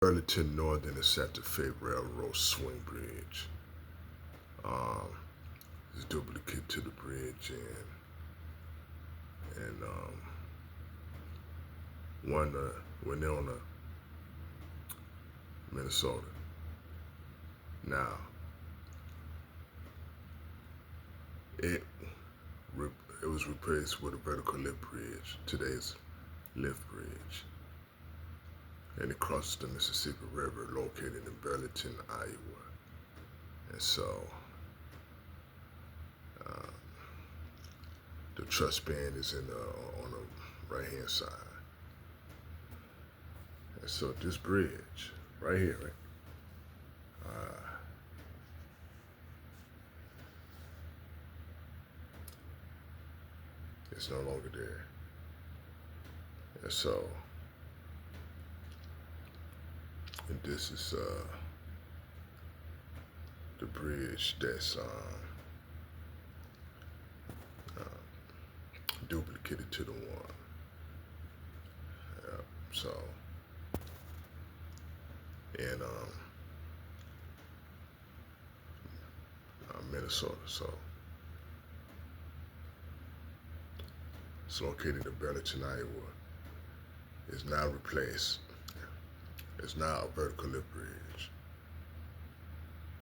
Burlington Northern and Santa Fe Railroad swing bridge. Um, it's duplicate to the bridge and one Winona, Minnesota. Now it it was replaced with a vertical lift bridge. Today's lift bridge, and it crosses the Mississippi River, located in Burlington, Iowa. And so uh, the truss band is on the right hand side. And so this bridge right here, right? It's no longer there. And so, and this is the bridge that's duplicated to the one. So, in Minnesota. So, it's located in Burlington, Iowa. It's now replaced. It's now a vertical lift bridge.